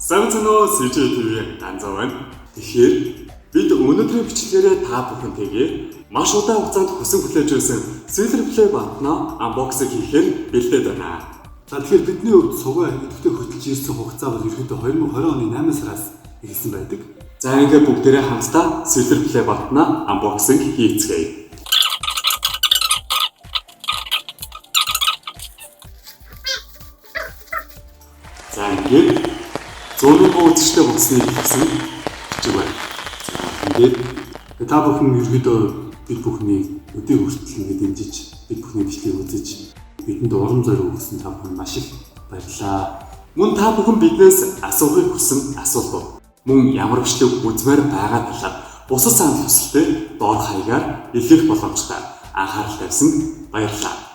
Самцноо CCTV ганцаа байна. Тэгэхээр бид өнөөдрийн бичлэгээрээ та бүхэнтэйгээ маш удаан хугацаанд хүсэн хүлээж байсан Silver Play батна unboxing хийхээр бэлдээд байна. За тэгэхээр бидний хувьд сугай идэвхтэй хөтлж ирсэн хугацаа бол ерөнхийдөө 2020 оны 8 сараас эхэлсэн байдаг. За ингээд бүгдээрээ хамтдаа Silver Play батна unboxing хийцгээе. За ингээд 100,000 үзэгчтэй болсныг хэлсэн бичиг байна. Тэгээд та бүхэн ерөнхийдөө бид бүхний өдөө хүртэл ингээд дэмжиж бид бүхний бичлэгийг үзэж бидэнд урам зориг өгсөн та бүхэнд маш их баярлалаа. Мөн та бүхэн биднээс асуухыг хүсэн асуулт бол мөн ямар бичлэг үзмээр байгаа талаар бусад санал хүсэлтэд доор хаягаар илэрх боломжтой. Анхаарал тавьсан баярлалаа.